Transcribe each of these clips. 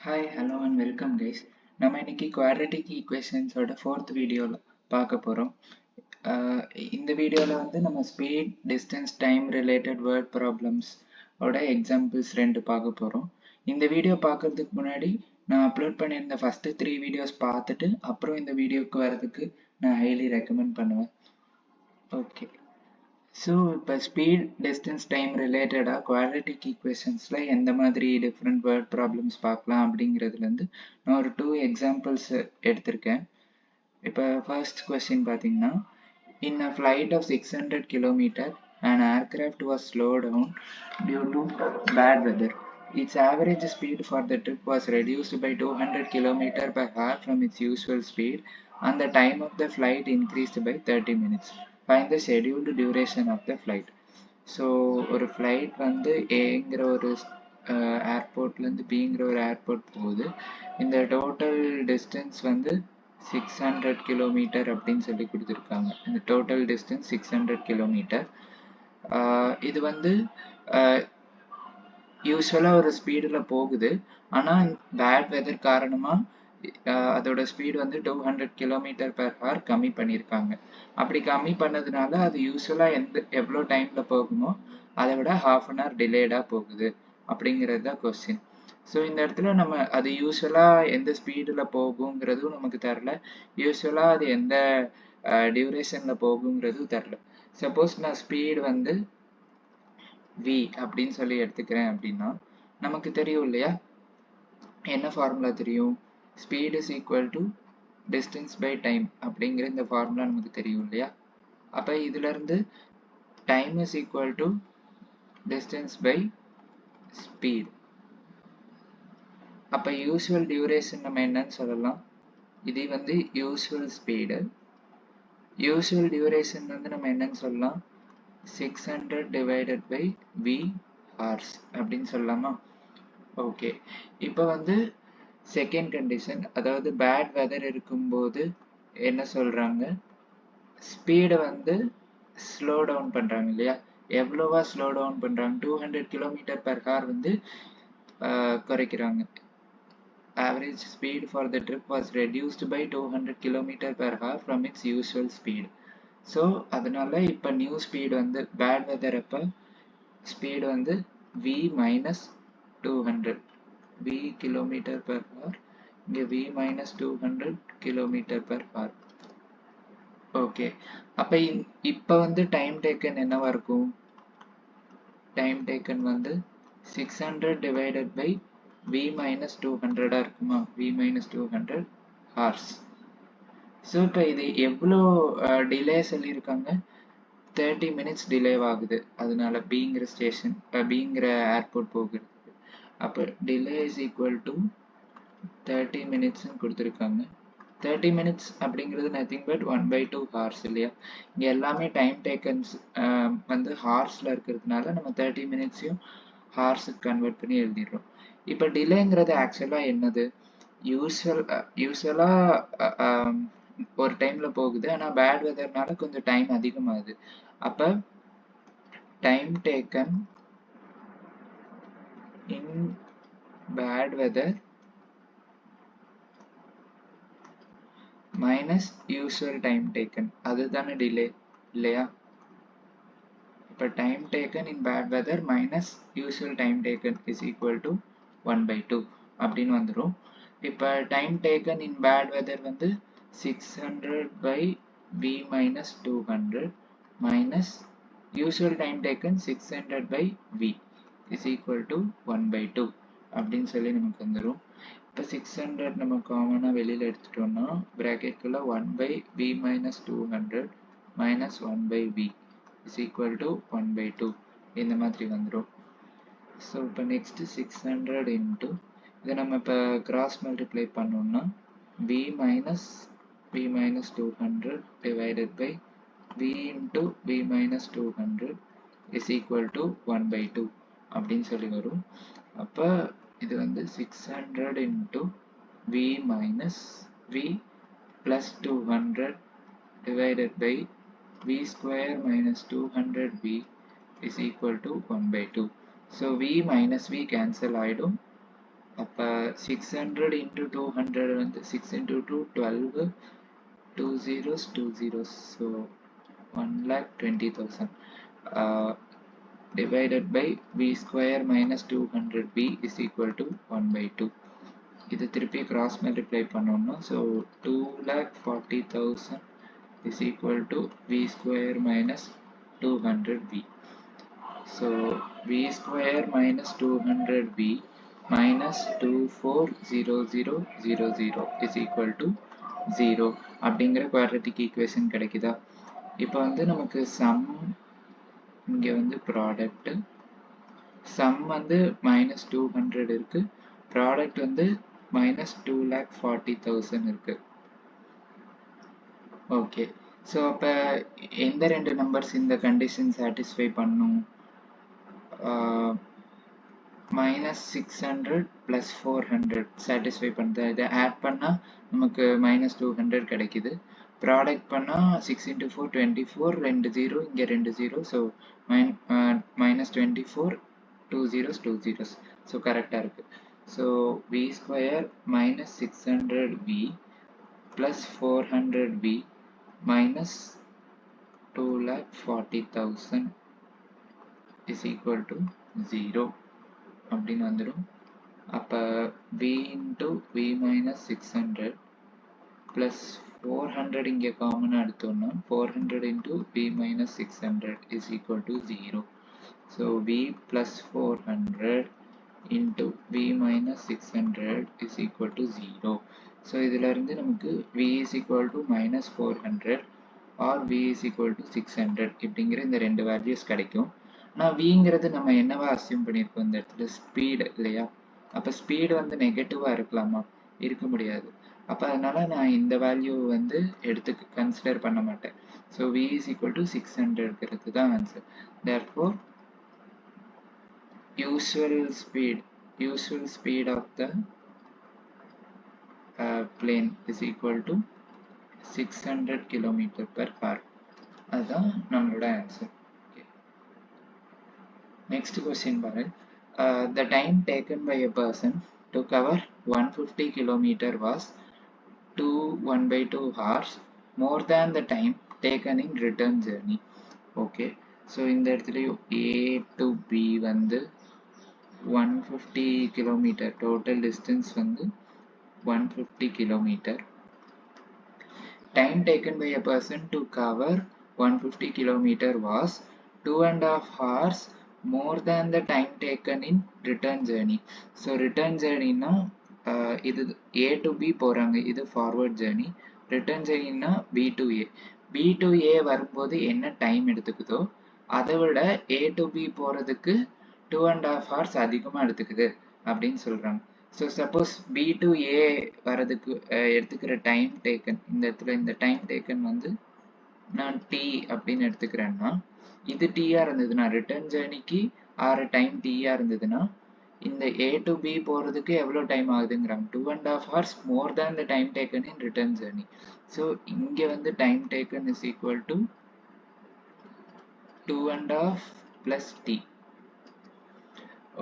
Hi, hello and welcome guys. நம்ம இன்னைக்கு quadratic equations ஓட fourth வீடியோல பார்க்க போறோம். இந்த வீடியோல வந்து நம்ம speed, distance, time related word problems ஓட examples ரெண்டு பார்க்க போறோம். இந்த வீடியோ பார்க்கறதுக்கு முன்னாடி நான் அப்லோட் பண்ணியிருந்த first 3 வீடியோஸ் பார்த்துட்டு அப்புறம் இந்த வீடியோக்கு வரதுக்கு நான் highly recommend பண்ணுவேன். Okay. ஸோ இப்போ ஸ்பீட் டிஸ்டன்ஸ் டைம் ரிலேட்டடாக குவாட்ரட்டிக் ஈக்குவேஷன்ஸில் எந்த மாதிரி டிஃப்ரெண்ட் வேர்ட் ப்ராப்ளம்ஸ் பார்க்கலாம் அப்படிங்கிறதுலேருந்து நான் ஒரு 2 எக்ஸாம்பிள்ஸ் எடுத்திருக்கேன். இப்போ ஃபர்ஸ்ட் கொஸ்டின் பார்த்தீங்கன்னா, in a flight of 600 kilometre an aircraft was slowed down due to bad weather. Its average speed for the trip was reduced by 200 km per hour from its usual speed and the time of the flight increased by 30 minutes. Find the scheduled duration of the flight. So ஒரு flight வந்து ஏங்கிற ஒரு ஏர்போர்ட்லேருந்து பிங்கிற ஒரு airport போகுது. இந்த total distance வந்து 600 kilometre அப்படின்னு சொல்லி கொடுத்துருக்காங்க. இந்த டோட்டல் டிஸ்டன்ஸ் 600 கிலோமீட்டர். இது வந்து யூஸ்வலாக ஒரு ஸ்பீடில் போகுது. ஆனால் பேட் வெதர் காரணமாக அதோட ஸ்பீடு வந்து 200 கிலோமீட்டர் பெர் ஹவர் கம்மி பண்ணியிருக்காங்க. அப்படி கம்மி பண்ணதுனால அது யூஸ்வலாக எவ்வளோ டைமில் போகுமோ அதை விட ½ டிலேடாக போகுது அப்படிங்கிறது தான் கொஸ்டின். ஸோ இந்த இடத்துல நம்ம அது யூஸ்வலாக எந்த ஸ்பீடில் போகுங்கிறதும் நமக்கு தரல, யூஸ்வலாக அது எந்த டியூரேஷனில் போகுங்கிறதும் தரல. சப்போஸ் நான் ஸ்பீடு வந்து v அப்படின்னு சொல்லி எடுத்துக்கிறேன் அப்படின்னா நமக்கு தெரியும் இல்லையா, என்ன ஃபார்முலா தெரியும்? Speed is equal to distance by time அப்படிங்கிற இந்த ஃபார்முலா நமக்கு தெரியும் இல்லையா. அப்போ இதுல இருந்து time is equal to distance by speed. அப்போ யூஸ்வல் டியூரேஷன் நம்ம என்னன்னு சொல்லலாம்? இது வந்து யூஸ்வல் ஸ்பீடு. யூஸ்வல் டியூரேஷன் வந்து நம்ம என்னன்னு சொல்லலாம்? 600 டிவைடட் பை v hours அப்படின்னு சொல்லலாமா? ஓகே, இப்போ வந்து செகண்ட் கண்டிஷன், அதாவது பேட் வெதர் இருக்கும்போது என்ன சொல்றாங்க? ஸ்பீடை வந்து ஸ்லோ டவுன் பண்றாங்க இல்லையா. எவ்வளோவா ஸ்லோ டவுன் பண்றாங்க? 200 கிலோமீட்டர் பெர் ஹவர் வந்து குறைக்கிறாங்க. Average speed for the trip was reduced by 200 km per hour from its usual speed. So அதனால இப்போ நியூ ஸ்பீடு வந்து பேட் வெதர் அப்போ ஸ்பீடு வந்து v minus 200 v kilometre per hour, இங்கே v minus 200 kilometre per hour. Okay, அப்போ இப்போ வந்து time taken என்னவா இருக்கும்? டைம் டேக்கன் வந்து 600 டிவைடட் பை v minus 200 இருக்குமா? v minus 200 hours. ஸோ இப்போ இது எவ்வளோ டிலே சொல்லியிருக்காங்க? 30 மினிட்ஸ் டிலே ஆகுது. அதனால பிங்கிற ஸ்டேஷன் பிங்கிற ஏர்போர்ட் போகுது. அப்போ டிலே இஸ் ஈக்குவல் டு 30 மினிட்ஸ்ன்னு கொடுத்துருக்காங்க. 30 மினிட்ஸ் அப்படிங்கிறது நத்திங் பட் 1/2 ஹார்ஸ் இல்லையா. இங்கே எல்லாமே டைம் டேக்கன்ஸ் வந்து ஹார்ஸில் இருக்கிறதுனால நம்ம 30 மினிட்ஸையும் ஹார்ஸுக்கு கன்வெர்ட் பண்ணி எழுதிடுறோம். இப்போ டிலேங்கிறது ஆக்சுவலாக என்னது? யூஸ்வலாக ஒரு டைமில் போகுது, ஆனால் பேட் வெதர்னால கொஞ்சம் டைம் அதிகமாகுது. அப்போ time taken in bad weather minus usual time taken, அதுதானே டிலே இல்லையா. இப்போ time taken in bad weather minus usual time taken is equal to 1/2 அப்படின்னு வந்துடும். இப்போ time taken in bad weather வந்து 600 by v minus 200 minus usual time taken 600 by v is equal to 1/2 அப்படின்னு சொல்லி நமக்கு வந்துடும். இப்போ 600 நம்ம காமனாக வெளியில் எடுத்துட்டோம்னா ப்ராக்கெட்குள்ள 1/v minus 200 minus 1/v is equal to 1/2 இந்த மாதிரி வந்துடும். ஸோ இப்போ நெக்ஸ்ட் 600 இன்ட்டு இதை நம்ம இப்போ கிராஸ் மல்டிப்ளை பண்ணோம்னா v minus 200 divided by v into v minus 200 is equal to 1/2 அப்படின்னு சொல்லி வரும். அப்போ இது வந்து 600 into v minus v plus 200 divided by v square minus 200v is equal to 1/2. So v minus v cancel ஆயிடும். அப்போ 600 into 200 வந்து 6 into 2 12 2 zeros 2 zeros so 1,20,000 divided by v square minus 200b is equal to 1 by 2. இது திருப்பி cross multiply பண்ணோம்னா so 2,40,000 is equal to v square minus 200b. So v square minus 200b minus 240000 is equal to 0 அப்படிங்கிற quadratic equation கிடைக்குதா? இப்போ வந்து நமக்கு sum இங்க வந்து product sum வந்து minus 200 இருக்கு product வந்து minus 2,40,000 இருக்கு. ஓகே ஸோ அப்போ எந்த ரெண்டு நம்பர்ஸ் இந்த கண்டிஷன் சாட்டிஸ்ஃபை பண்ணும்? minus 600 plus 400 satisfy பண்ணுது. இதை ஆட் பண்ணால் நமக்கு minus 200 கிடைக்குது. ப்ராடக்ட் பண்ணால் 6 into 4 24 ரெண்டு ஜீரோ இங்கே ரெண்டு zero so minus 24 2 zeros 2 zeros so கரெக்டாக இருக்குது. So v square minus 600v plus 400v minus 2,40,000 is equal to 0 அப்படின்னு வந்துடும். அப்போ v into v minus 600 plus 400 இங்கே காமனாக எடுத்தோம்னா 400 into v minus 600 is equal to 0. So v plus 400 into v minus 600 is equal to 0. So இதில் இருந்து நமக்கு v is equal to minus 400 or v is equal to 600 இப்படிங்கிற இந்த ரெண்டு values கிடைக்கும். நான் vங்கிறது நம்ம என்னவா அசியூம் பண்ணியிருக்கோம் இந்த இடத்துல ஸ்பீடு இல்லையா? அப்போ ஸ்பீடு வந்து நெகட்டிவாக இருக்கலாமா? இருக்க முடியாது. அப்போ அதனால நான் இந்த வேல்யூ வந்து கன்சிடர் பண்ண மாட்டேன். So v is equal to 600ங்கிறது தான் answer. therefore usual speed of the plane is equal to 600 km/h. அதுதான் நம்மளோட ஆன்சர். Next question பாருங்க. The time taken by a person to cover 150 km was 1/2 hours more than the time taken in return journey. Okay. So இந்த இடத்துலயும் A to B வந்து 150 km total distance வந்து 150 km. Time taken by a person to cover 150 km was 2.5 hours more than the time taken in return journey. So return journey na இது A to B போறாங்க, இது forward journey. return journey na B to A. B to A வரும்போது என்ன time எடுத்துக்குதோ அதை விட A to B போறதுக்கு 2.5 hours அதிகமா எடுத்துக்குது அப்படின்னு சொல்றாங்க. So suppose B to A வரதுக்கு எடுத்துக்கிற டைம் டேக்கன் இந்த இடத்துல இந்த டைம் டேக்கன் வந்து நான் T அப்படின்னு எடுத்துக்கிறேன்னா இது T-ஆ இருந்ததுன்னா ரிட்டர்ன் ஜேர்னிக்கு ஆறு டைம் T-ஆ இருந்ததுன்னா இந்த A to B போகிறதுக்கு எவ்வளோ time ஆகுதுங்கிறாங்க 2.5 hours more than the time taken in return journey. So இங்கே வந்து time taken is equal to 2.5 plus T.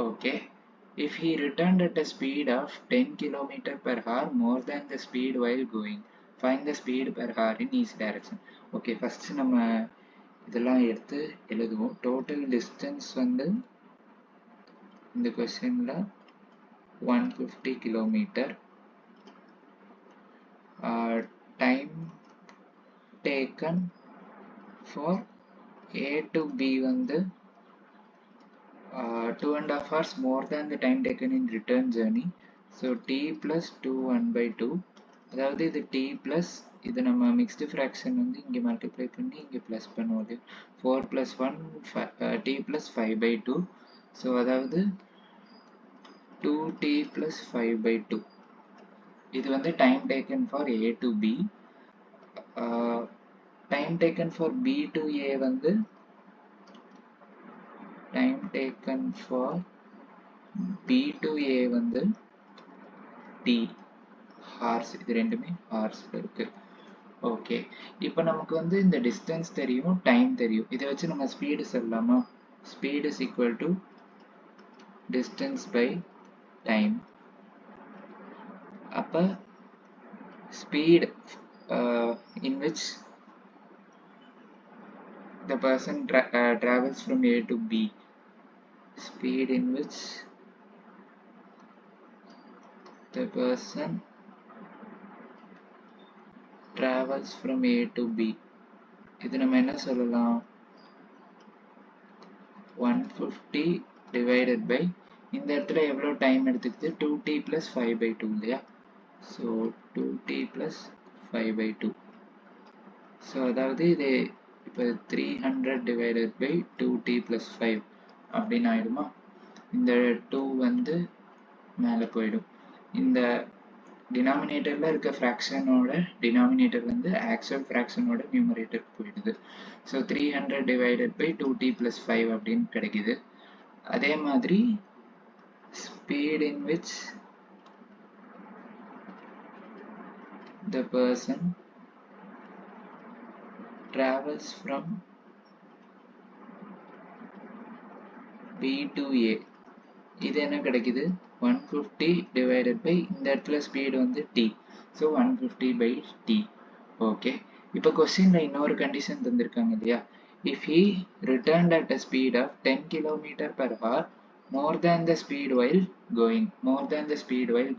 Okay. If he returned at a speed of 10 km/h more than the speed while going, find the speed per hour in each direction. Okay, first நம்ம இதெல்லாம் எடுத்து எழுதுவோம். Total distance வந்து இந்த கொஸ்டின்ல 150 kilometre. Time taken for A to B வந்து 2.5 hours more than the time taken in return journey. So T plus 2 1/2. அதாவது இது T plus இது நம்ம மிக்ஸ்டு ஃப்ராக்ஷன் வந்து இங்கே மல்டிப்ளை பண்ணி இங்கே ப்ளஸ் பண்ணுவோம். 4 plus 1 T plus 5/2. ஸோ அதாவது 2T plus 5/2. இது வந்து time taken for A to B. Time taken for B to A வந்து time taken for B to A வந்து T ஹார்ஸ். இது ரெண்டுமே ஹார்ஸ்ல இருக்கு. ஓகே, இப்போ நமக்கு வந்து இந்த டிஸ்டன்ஸ் தெரியும், டைம் தெரியும். இதை வச்சு நம்ம ஸ்பீடு சொல்லலாமா? Speed is equal to distance by time. அப்போ speed in which the person travels from A to B, speed in which the person travels from A to B. இது நம்ம என்ன சொல்லலாம், 150 divided by இந்த இடத்துல எவ்வளோ டைம் எடுத்துக்குது, 2t plus 5 by 2 இல்லையா, so 2t plus 5 by 2. So அதாவது இது இப்போ 300 divided by 2t plus 5 அப்படின்னு ஆயிடுமா. இந்த 2 வந்து மேலே போயிடும். இந்த டினாமினேட்டரில் இருக்க ஃப்ராக்ஷனோட டினாமினேட்டர் வந்து ஆக்சுவல் ஃப்ராக்ஷனோட நியூமரேட்டருக்கு போயிடுது. So 300 divided by 2t plus 5 அப்படின்னு கிடைக்குது. அதே மாதிரி speed in which the person travels from B to A, இது என்ன கிடைக்குது, 150 divided by இந்த இடத்துல ஸ்பீடு வந்து t, so 150 by t. Okay, இப்போ கொஸ்டின்ல இன்னொரு கண்டிஷன் தந்திருக்காங்க இல்லையா, if he returned at a speed of 10 km per hour more than the speed while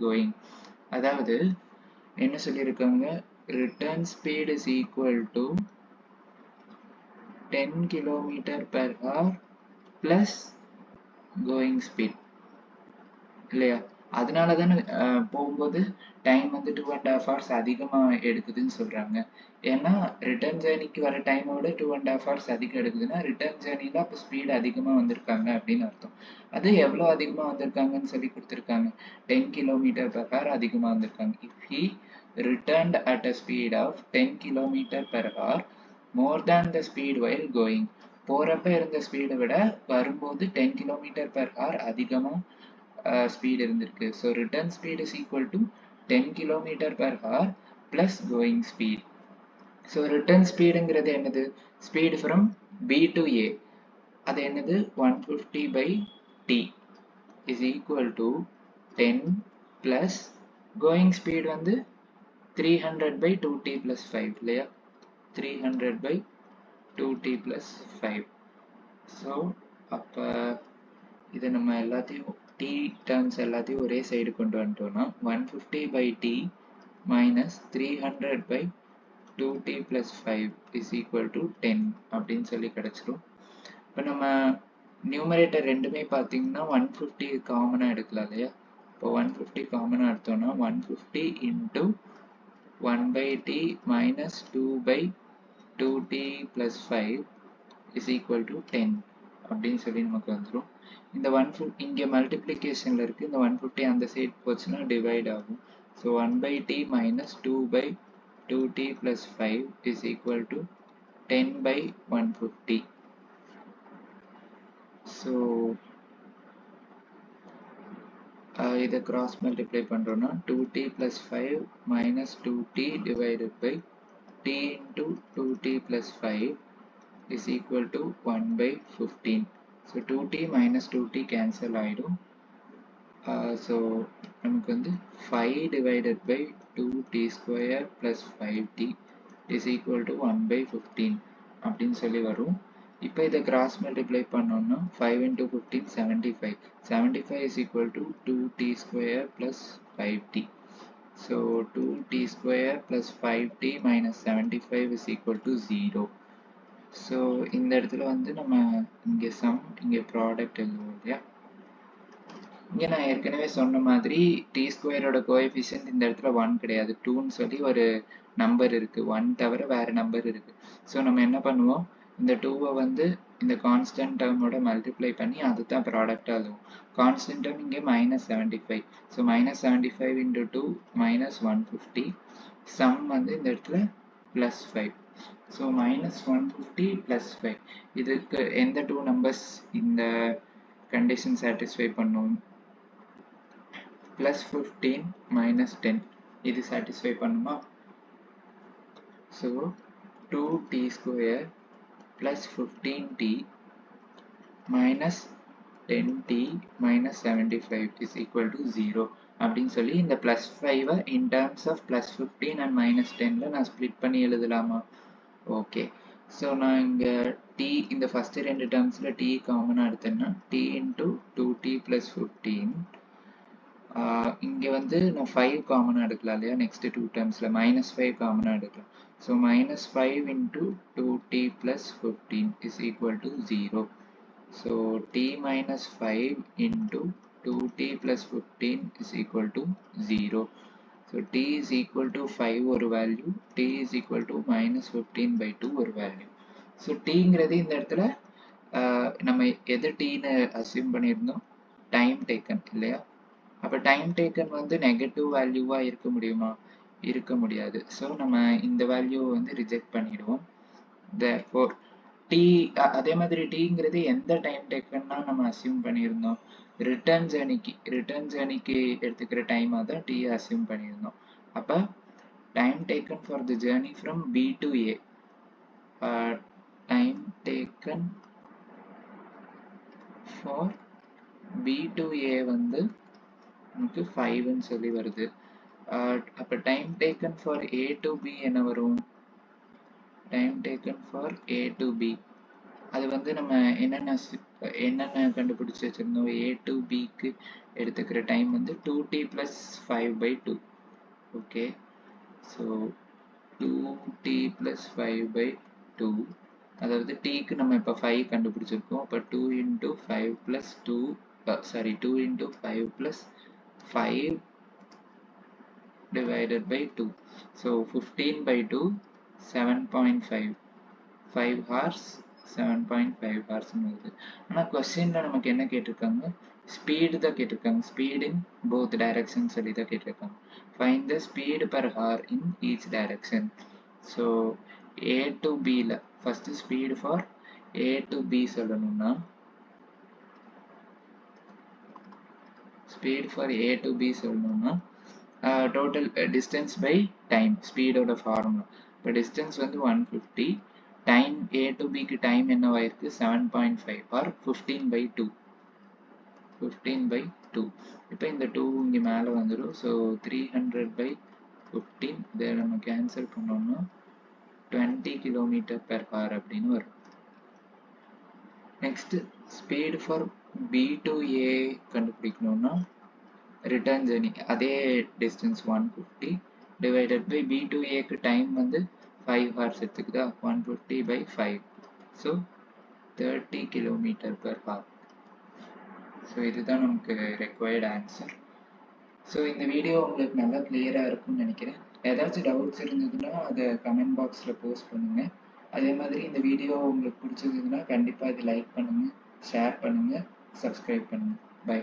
going, அதாவது என்ன சொல்லியிருக்காங்க, return speed is equal to 10 km per hour plus going speed இல்லையா. அதனால தானே போகும்போது டைம் வந்து 2.5 hours அதிகமாக எடுக்குதுன்னு சொல்கிறாங்க. ஏன்னா ரிட்டர்ன் ஜேர்னிக்கு வர டைமோட 2.5 hours அதிகம் எடுக்குதுன்னா ரிட்டர்ன் ஜேர்னியில் அப்போ ஸ்பீடு அதிகமாக வந்திருக்காங்க அப்படின்னு அர்த்தம். அது எவ்வளோ அதிகமாக வந்திருக்காங்கன்னு சொல்லி கொடுத்துருக்காங்க, 10 km per hour அதிகமாக வந்திருக்காங்க. If he returned at a speed of 10 km per hour more than the speed while going, போகிறப்ப இருந்த ஸ்பீடை விட வரும்போது 10 km per hour அதிகமாக speed இருந்திருக்கு. So return speed is equal to 10 km per hour plus going speed. So return speed ங்கிறது என்னது, speed from B to A, அது என்னது 150 by t is equal to 10 plus going speed வந்து 300 by 2t plus 5 இல்லையா, 300 by 2t plus 5. So அப்போ இதை நம்ம எல்லாத்தையும் t டேர்ம்ஸ் எல்லாத்தையும் ஒரே சைடு கொண்டு வந்துட்டோம்னா 150 by t minus 300 by 2t plus 5 is equal to 10 அப்படின்னு சொல்லி கிடச்சிரும். இப்போ நம்ம நியூமரேட்டர் ரெண்டுமே பார்த்தீங்கன்னா 150 காமனாக எடுக்கலாம் இல்லையா. இப்போ 150 காமனாக எடுத்தோம்னா 150 into 1 by t minus 2 by 2t plus 5 is equal to 10 அப்படின்னு சொல்லி நமக்கு வந்துடும். இந்த 150 இங்கே மல்டிப்ளிகேஷனில் இருக்குது, இந்த 150 அந்த சைட் போச்சுன்னா டிவைட் ஆகும். So 1 by t minus 2 by 2t plus 5 is equal to 10 by 150. So இதை கிராஸ் மல்டிப்ளை பண்ணுறோன்னா 2t plus 5 minus 2t divided by t into 2t plus 5 is equal to 1 by 15. So 2t minus 2t cancel ஆயிடும். So நமக்கு வந்து 5 divided by 2t square plus 5t is equal to 1 by 15 அப்படின்னு சொல்லி வரும். இப்போ இதை cross multiply பண்ணோம்னா 5 into 15 75. 75 is equal to 2t square plus 5t. So 2t square plus 5t minus 75 is equal to 0. So இந்த இடத்துல வந்து நம்ம இங்கே சம் இங்கே ப்ராடக்ட் எழுதுவோம் இல்லையா. இங்கே நான் ஏற்கனவே சொன்ன மாதிரி டி ஸ்கொயரோட கோஎஃபிஷியன்ட் இந்த இடத்துல 1 கிடையாது, 2ன்னு சொல்லி ஒரு நம்பர் இருக்குது, 1 தவிர வேறு நம்பர் இருக்குது. ஸோ நம்ம என்ன பண்ணுவோம், இந்த 2வை வந்து இந்த கான்ஸ்டன்ட் டேர்மோட மல்டிப்ளை பண்ணி அது தான் ப்ராடக்டாக எழுதுவோம். கான்ஸ்டன்ட் டேர்ம் இங்கே -75. So -75 into 2 minus 150. சம் வந்து இந்த இடத்துல +5. So -150 plus 5. இதுக்கு எந்த 2 நம்பர்ஸ் இந்த கண்டிஷன் சாட்டிஸ்ஃபை பண்ணும், +15 minus 10 இது சாட்டிஸ்ஃபை பண்ணுமா. So 2t square plus 15t minus 10t minus 75 is equal to 0 அப்படின்னு சொல்லி இந்த plus 5 in terms of plus 15 and minus 10ல நான் split பண்ணி எழுதலாமா? ஓகே, ஸோ நான் இங்கே t இந்த ஃபர்ஸ்ட் ரெண்டு டேர்ம்ஸில் t காமனாக எடுத்தேன்னா t into 2t plus 15 இங்கே வந்து நான் 5 காமனாக எடுக்கலாம் இல்லையா? நெக்ஸ்ட் டூ டேர்ம்ஸில் -5 காமனாக எடுக்கலாம். So -5 into 2t plus 15 is equal to 0. So t minus 5 into 2t plus 15 is equal to 0. So t is equal to 5 ஒரு value, t is equal to minus 15 by 2 ஒரு வேல்யூ. ஸோ tங்கிறது இந்த இடத்துல நம்ம எது tன்னு assume பண்ணியிருந்தோம்? Time taken இல்லையா? அப்போ time taken வந்து நெகட்டிவ் வேல்யூவாக இருக்க முடியுமா? இருக்க முடியாது. ஸோ நம்ம இந்த வேல்யூவை வந்து ரிஜெக்ட் பண்ணிடுவோம். therefore t அதே மாதிரி tங்கிறது எந்த டைம் டேக்கன்னா நம்ம அசியூம் பண்ணியிருந்தோம்? ரிட்டர்ன் ஜேர்னிக்கு எடுத்துக்கிற டைமாக தான் t அசியூம் பண்ணியிருந்தோம். அப்போ time taken for the journey from b to a, time taken for b to a வந்து நமக்கு 5ன்னு சொல்லி வருது. அப்போ time taken for a to b என்ன வரும்? Time taken for a to b அது வந்து நம்ம என்னென்ன கண்டுபிடிச்சி வச்சிருந்தோம்? a to bக்கு எடுத்துக்கிற டைம் வந்து 2t plus 5 by 2. Okay, so 2t plus 5 by 2, அதாவது tக்கு நம்ம இப்போ 5 கண்டுபிடிச்சிருக்கோம். அப்போ 2 into 5 plus 2 2 into 5 plus 5 divided by 2. So 15 by 2, 7.5. 5 hours, 7.5 hours. ஆனால் கொஸ்டினில் நமக்கு என்ன கேட்டிருக்காங்க? ஸ்பீடு தான் கேட்டிருக்காங்க. ஸ்பீட் இன் போத் டைரக்ஷன் சொல்லி தான் கேட்டிருக்காங்க. Find the speed per hour in each direction. So A to பியில் first speed for A to B சொல்லணும்னா total distance by time, speed ஓட ஃபார்முலா. இப்போ டிஸ்டன்ஸ் வந்து 150, டைம் a to b க்கு டைம் என்னவாயிருக்கு? 7.5 or 15 by 2. 15 by 2. இப்போ இந்த 2 இங்கே மேலே வந்துடும். ஸோ 300 by 15 இதை நம்ம கேன்சல் பண்ணோம்னா 20 km/h அப்படின்னு வரும். Next speed for b to a கண்டுபிடிக்கணும்னா ரிட்டர்ன் ஜர்னி அதே distance 150 divided by b to a க்கு டைம் வந்து 5 hours எடுத்துக்குதா? 150 by 5, ஸோ 30 km/h. ஸோ இதுதான் நமக்கு ரெக்வயர்ட் ஆன்சர். ஸோ இந்த வீடியோ உங்களுக்கு நல்லா கிளியராக இருக்கும்னு நினைக்கிறேன். ஏதாச்சும் டவுட்ஸ் இருந்ததுன்னா அதை கமெண்ட் பாக்ஸில் போஸ்ட் பண்ணுங்கள். அதே மாதிரி இந்த வீடியோ உங்களுக்கு பிடிச்சிருந்ததுன்னா கண்டிப்பாக இது லைக் பண்ணுங்கள், ஷேர் பண்ணுங்கள், சப்ஸ்கிரைப் பண்ணுங்கள். பை.